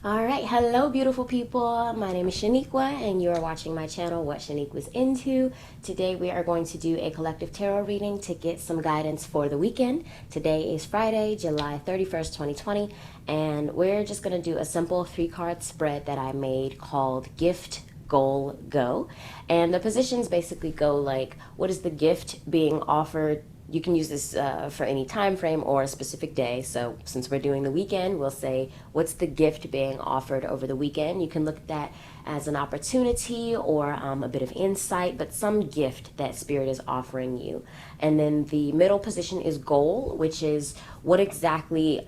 All right, hello beautiful people. My name is Shaniqua and you are watching my channel, What Shaniqua's Into. Today we are going to do a collective tarot reading to get some guidance for the weekend. Today is Friday, July 31st, 2020, and we're just going to do a simple 3-card spread that I made called Gift, Goal, Go. And the positions basically go like, what is the gift being offered? You can use this for any time frame or a specific day. So since we're doing the weekend, we'll say, what's the gift being offered over the weekend? You can look at that as an opportunity or a bit of insight, but some gift that Spirit is offering you. And then the middle position is goal, which is what exactly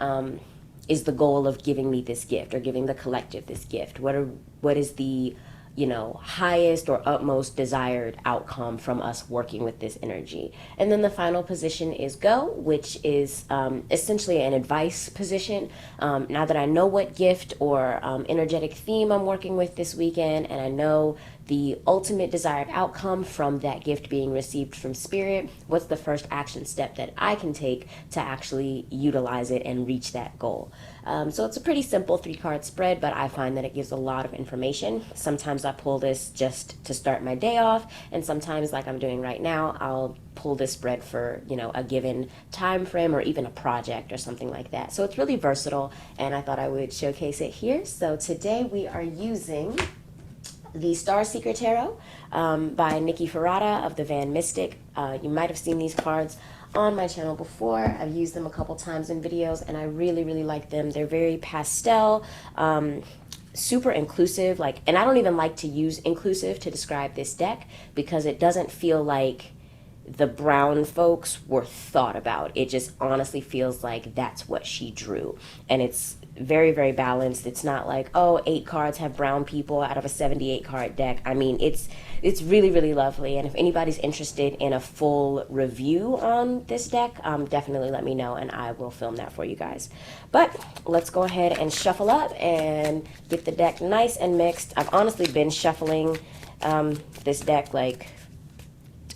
is the goal of giving me this gift or giving the collective this gift? What is the highest or utmost desired outcome from us working with this energy? And then the final position is go, which is essentially an advice position. Now that I know what gift or energetic theme I'm working with this weekend, and I know the ultimate desired outcome from that gift being received from Spirit, what's the first action step that I can take to actually utilize it and reach that goal? So it's a pretty simple 3-card spread, but I find that it gives a lot of information. Sometimes I pull this just to start my day off, and sometimes, like I'm doing right now, I'll pull this spread for a given time frame or even a project or something like that. So it's really versatile, and I thought I would showcase it here. So today we are using the Starseeker Tarot by Nikki Ferrata of the Van Mystic. You might have seen these cards on my channel before. I've used them a couple times in videos, and I really, really like them. They're very pastel, super inclusive. And I don't even like to use inclusive to describe this deck because it doesn't feel like the brown folks were thought about. It just honestly feels like that's what she drew. And it's very, very balanced. It's not like, oh, 8 cards have brown people out of a 78 card deck. I mean, it's really, really lovely. And if anybody's interested in a full review on this deck, definitely let me know and I will film that for you guys. But let's go ahead and shuffle up and get the deck nice and mixed. I've honestly been shuffling this deck like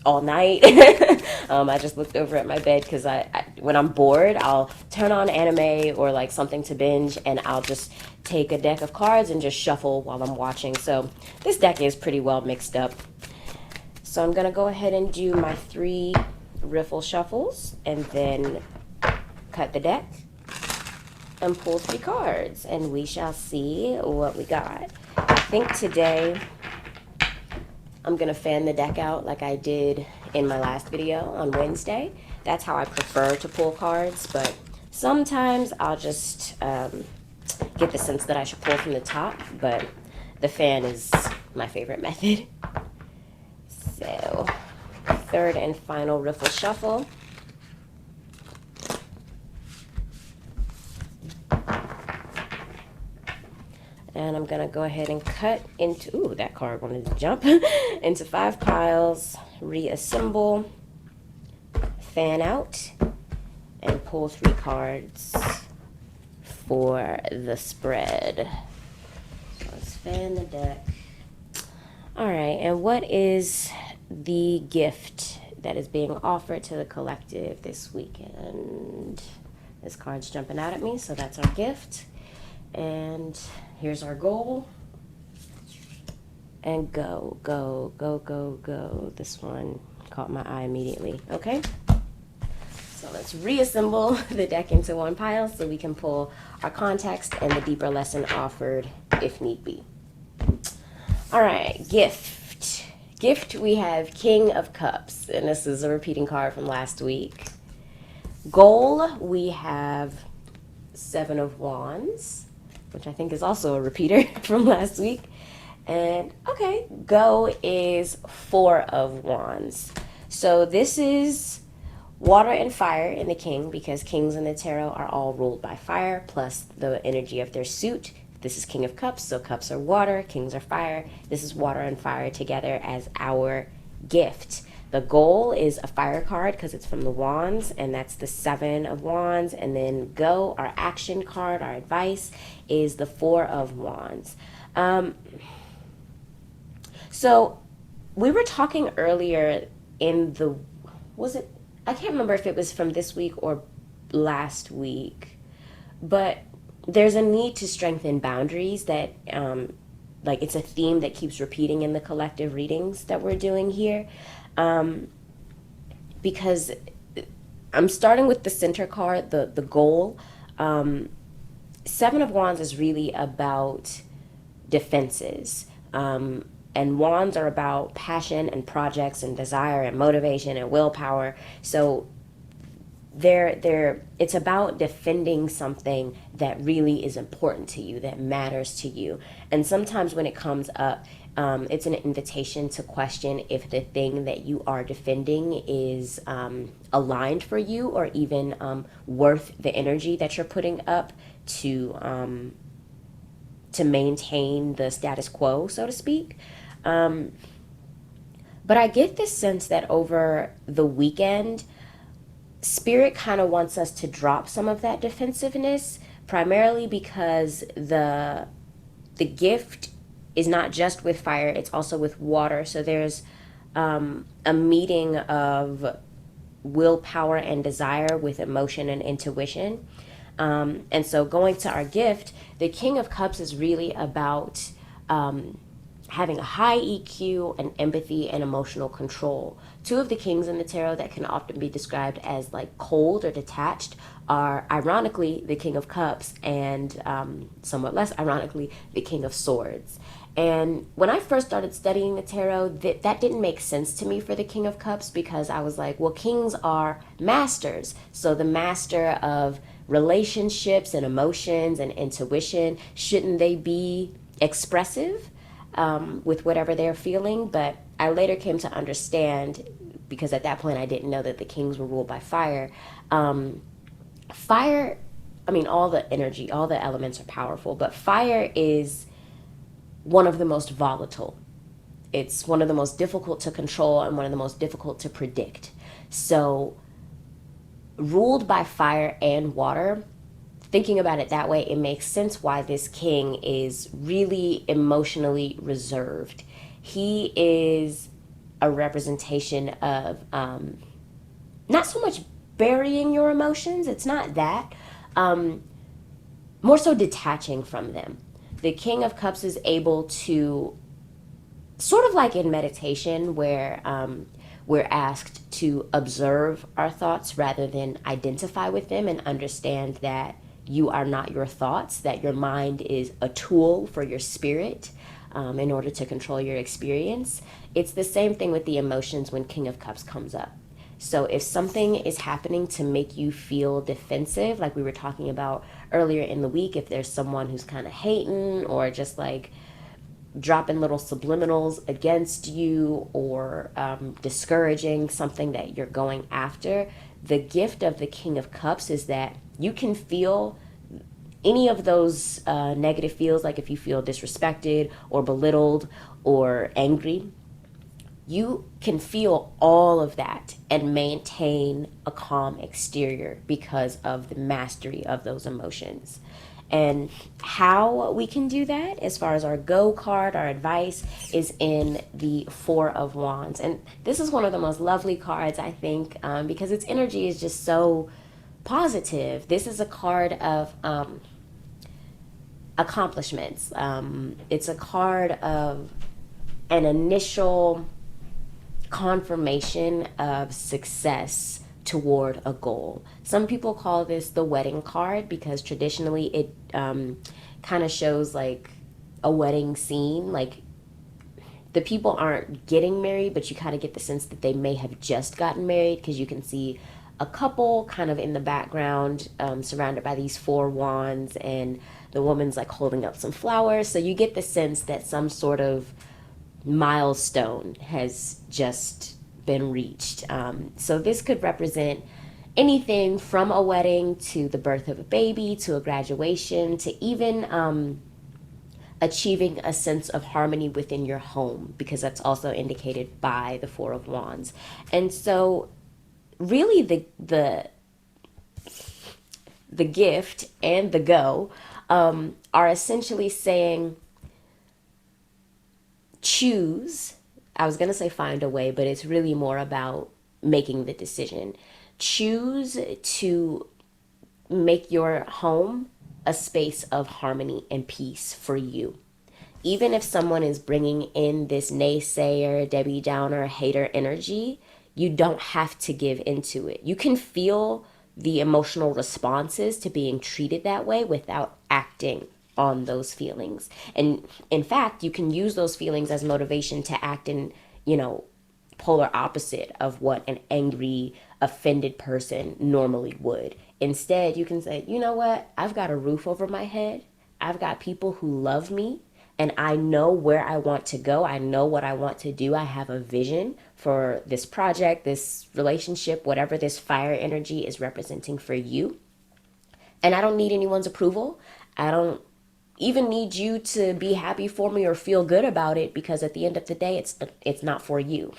all night. I just looked over at my bed because when I'm bored, I'll turn on anime or like something to binge, and I'll just take a deck of cards and just shuffle while I'm watching. So this deck is pretty well mixed up. So I'm gonna go ahead and do my 3 riffle shuffles and then cut the deck and pull 3 cards, and we shall see what we got. I think today I'm gonna fan the deck out like I did in my last video on Wednesday. That's how I prefer to pull cards, but sometimes I'll just get the sense that I should pull from the top, but the fan is my favorite method. So, 3rd and final riffle shuffle. And I'm gonna go ahead and cut into, ooh, that card wanted to jump, into 5 piles, reassemble, fan out, and pull 3 cards for the spread. So let's fan the deck. All right, and what is the gift that is being offered to the collective this weekend? This card's jumping out at me, so that's our gift. And here's our goal. And go, go, go, go, go. This one caught my eye immediately. Okay. So let's reassemble the deck into 1 pile so we can pull our context and the deeper lesson offered if need be. All right, gift. Gift, we have King of Cups, and this is a repeating card from last week. Goal, we have 7 of Wands, which I think is also a repeater from last week. And okay, go is 4 of Wands. So this is water and fire in the king, because kings in the tarot are all ruled by fire plus the energy of their suit. This is King of Cups, so cups are water, kings are fire. This is water and fire together as our gift. The goal is a fire card because it's from the Wands, and that's the 7 of Wands. And then go, our action card, our advice, is the 4 of Wands. So we were talking earlier in the, I can't remember if it was from this week or last week, but there's a need to strengthen boundaries that like it's a theme that keeps repeating in the collective readings that we're doing here, because I'm starting with the center card, the goal. Seven of Wands is really about defenses. And wands are about passion and projects and desire and motivation and willpower. So it's about defending something that really is important to you, that matters to you. And sometimes when it comes up, it's an invitation to question if the thing that you are defending is aligned for you, or even worth the energy that you're putting up to maintain the status quo, so to speak. But I get this sense that over the weekend, Spirit kind of wants us to drop some of that defensiveness, primarily because the gift is not just with fire, it's also with water. So there's a meeting of willpower and desire with emotion and intuition. And so going to our gift, the King of Cups is really about having a high EQ and empathy and emotional control. Two of the kings in the tarot that can often be described as like cold or detached are ironically the King of Cups and somewhat less ironically the King of Swords. And when I first started studying the tarot, that didn't make sense to me for the King of Cups, because I was like, well, kings are masters. So the master of relationships and emotions and intuition, shouldn't they be expressive with whatever they're feeling? But I later came to understand, because at that point I didn't know that the kings were ruled by fire. Fire, I mean, all the energy, all the elements are powerful, but fire is one of the most volatile. It's one of the most difficult to control and one of the most difficult to predict. So, ruled by fire and water, thinking about it that way, it makes sense why this king is really emotionally reserved. He is a representation of not so much burying your emotions, it's not that, more so detaching from them. The King of Cups is able to, sort of like in meditation, where we're asked to observe our thoughts rather than identify with them, and understand that you are not your thoughts, that your mind is a tool for your spirit in order to control your experience. It's the same thing with the emotions when King of Cups comes up. So if something is happening to make you feel defensive, like we were talking about earlier in the week, if there's someone who's kind of hating or just like dropping little subliminals against you, or discouraging something that you're going after, the gift of the King of Cups is that you can feel any of those negative feels, like if you feel disrespected or belittled or angry, you can feel all of that and maintain a calm exterior because of the mastery of those emotions. And how we can do that, as far as our go card, our advice, is in the Four of Wands. And this is one of the most lovely cards, I think, because its energy is just so positive. This is a card of accomplishments. It's a card of an initial confirmation of success toward a goal. Some people call this the wedding card, because traditionally it kind of shows like a wedding scene. Like the people aren't getting married, but you kind of get the sense that they may have just gotten married, because you can see a couple kind of in the background, surrounded by these four wands, and the woman's like holding up some flowers. So you get the sense that some sort of milestone has just been reached. So this could represent anything from a wedding to the birth of a baby to a graduation to even achieving a sense of harmony within your home, because that's also indicated by the Four of Wands. And so really the gift and the go are essentially saying, choose. I was going to say find a way, but it's really more about making the decision. Choose to make your home a space of harmony and peace for you. Even if someone is bringing in this naysayer, Debbie Downer, hater energy, you don't have to give into it. You can feel the emotional responses to being treated that way without acting on those feelings. And in fact, you can use those feelings as motivation to act in, polar opposite of what an angry, offended person normally would. Instead, you can say, you know what? I've got a roof over my head. I've got people who love me, and I know where I want to go. I know what I want to do. I have a vision for this project, this relationship, whatever this fire energy is representing for you. And I don't need anyone's approval. I don't even need you to be happy for me or feel good about it, because at the end of the day, it's not for you.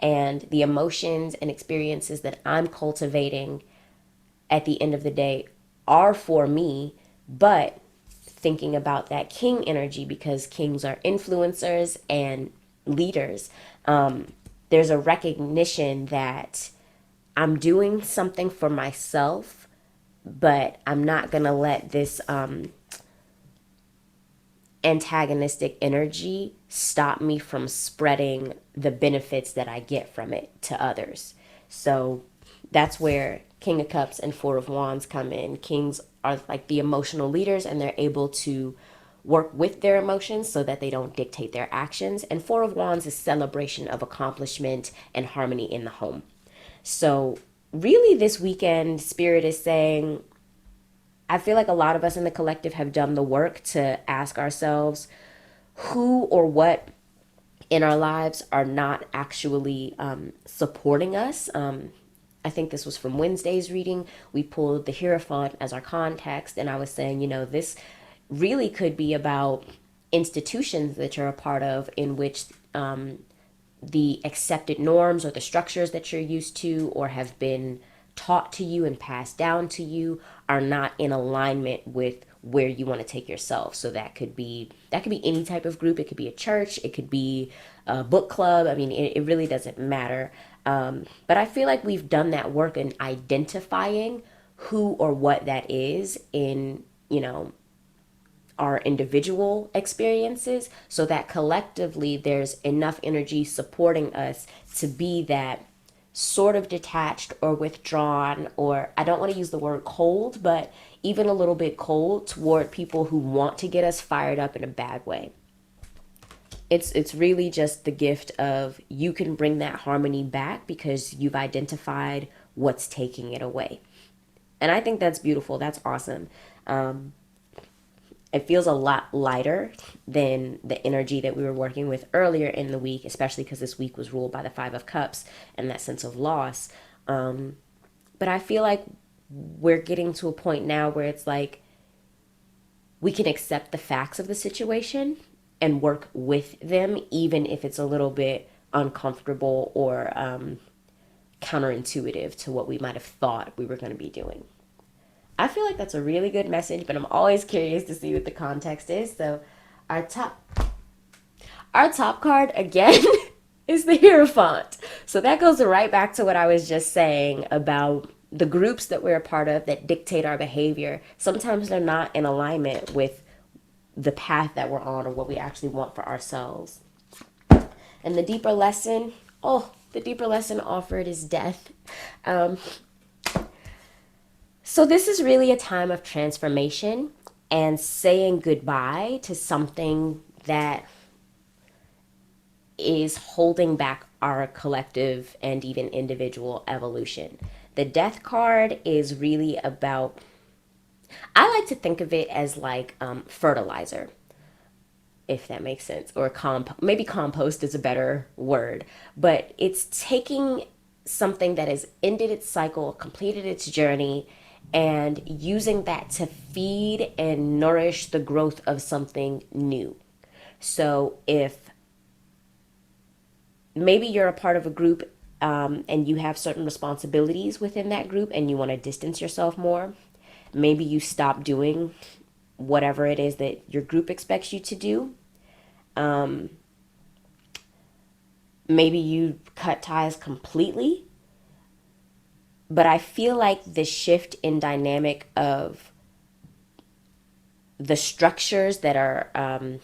And the emotions and experiences that I'm cultivating at the end of the day are for me, but thinking about that king energy, because kings are influencers and leaders, there's a recognition that I'm doing something for myself, but I'm not going to let this antagonistic energy stop me from spreading the benefits that I get from it to others. So that's where King of Cups and Four of Wands come in. Kings are like the emotional leaders, and they're able to work with their emotions so that they don't dictate their actions. And Four of Wands is celebration of accomplishment and harmony in the home. So really this weekend, Spirit is saying, I feel like a lot of us in the collective have done the work to ask ourselves who or what in our lives are not actually supporting us. I think this was from Wednesday's reading. We pulled the Hierophant as our context, and I was saying, this really could be about institutions that you're a part of, in which the accepted norms or the structures that you're used to or have been taught to you and passed down to you are not in alignment with where you want to take yourself. So that could be any type of group. It could be a church, it could be a book club. I mean, it really doesn't matter. But I feel like we've done that work in identifying who or what that is in, our individual experiences, so that collectively there's enough energy supporting us to be that sort of detached or withdrawn, or I don't want to use the word cold, but even a little bit cold toward people who want to get us fired up in a bad way. It's really just the gift of, you can bring that harmony back because you've identified what's taking it away. And I think that's beautiful. That's awesome. It feels a lot lighter than the energy that we were working with earlier in the week, especially because this week was ruled by the Five of Cups and that sense of loss. But I feel like we're getting to a point now where it's like we can accept the facts of the situation and work with them, even if it's a little bit uncomfortable or counterintuitive to what we might have thought we were going to be doing. I feel like that's a really good message, but I'm always curious to see what the context is. So our top card again is the Hierophant. So that goes right back to what I was just saying about the groups that we're a part of that dictate our behavior. Sometimes they're not in alignment with the path that we're on or what we actually want for ourselves. And the deeper lesson offered is death. So this is really a time of transformation and saying goodbye to something that is holding back our collective and even individual evolution. The Death card is really about, I like to think of it as like fertilizer, if that makes sense, or maybe compost is a better word, but it's taking something that has ended its cycle, completed its journey, and using that to feed and nourish the growth of something new. So if maybe you're a part of a group and you have certain responsibilities within that group and you want to distance yourself more, maybe you stop doing whatever it is that your group expects you to do. Maybe you cut ties completely. But I feel like the shift in dynamic of the structures that are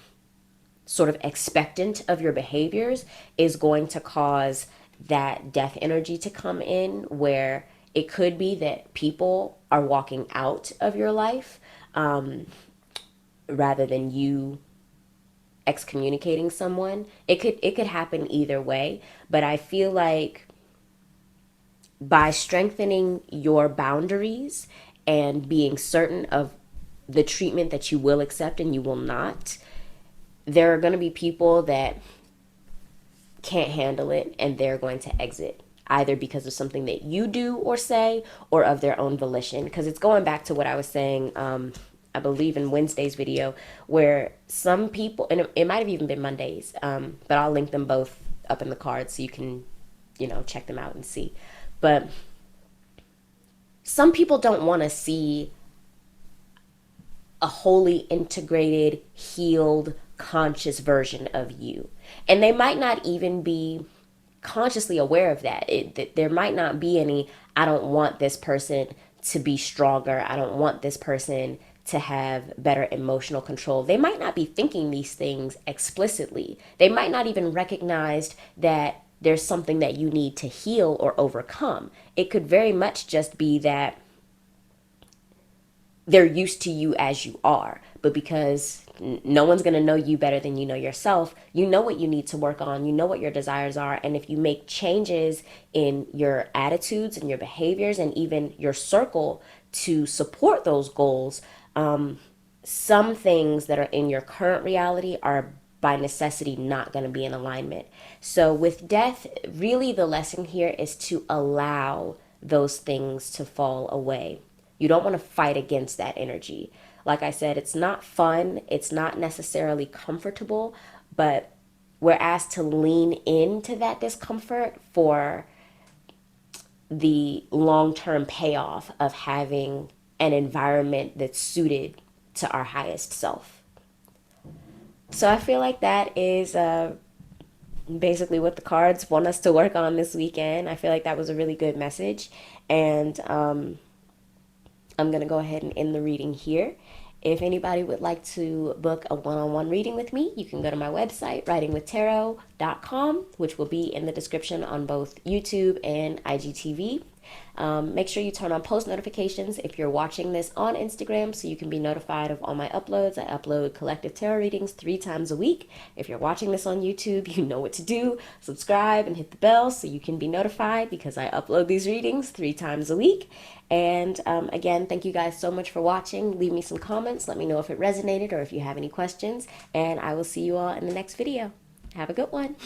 sort of expectant of your behaviors is going to cause that death energy to come in, where it could be that people are walking out of your life rather than you excommunicating someone. It could happen either way, but I feel like by strengthening your boundaries and being certain of the treatment that you will accept and you will not, there are going to be people that can't handle it and they're going to exit, either because of something that you do or say or of their own volition. Because it's going back to what I was saying, I believe in Wednesday's video, where some people, and it might have even been Monday's, but I'll link them both up in the cards so you can, check them out and see. But some people don't want to see a wholly integrated, healed, conscious version of you. And they might not even be consciously aware of that. There might not be any, I don't want this person to be stronger. I don't want this person to have better emotional control. They might not be thinking these things explicitly. They might not even recognize that there's something that you need to heal or overcome. It could very much just be that they're used to you as you are, but because no one's going to know you better than you know yourself, you know what you need to work on, you know what your desires are, and if you make changes in your attitudes and your behaviors and even your circle to support those goals, some things that are in your current reality are by necessity not going to be in alignment. So with death, really the lesson here is to allow those things to fall away. You don't want to fight against that energy. Like I said, it's not fun. It's not necessarily comfortable, but we're asked to lean into that discomfort for the long-term payoff of having an environment that's suited to our highest self. So I feel like that is basically what the cards want us to work on this weekend. I feel like that was a really good message. And I'm going to go ahead and end the reading here. If anybody would like to book a one-on-one reading with me, you can go to my website, writingwithtarot.com, which will be in the description on both YouTube and IGTV. Make sure you turn on post notifications if you're watching this on Instagram so you can be notified of all my uploads. I upload collective tarot readings 3 times a week. If you're watching this on YouTube, you know what to do. Subscribe and hit the bell so you can be notified because I upload these readings 3 times a week. And again, thank you guys so much for watching. Leave me some comments. Let me know if it resonated or if you have any questions. And I will see you all in the next video. Have a good one.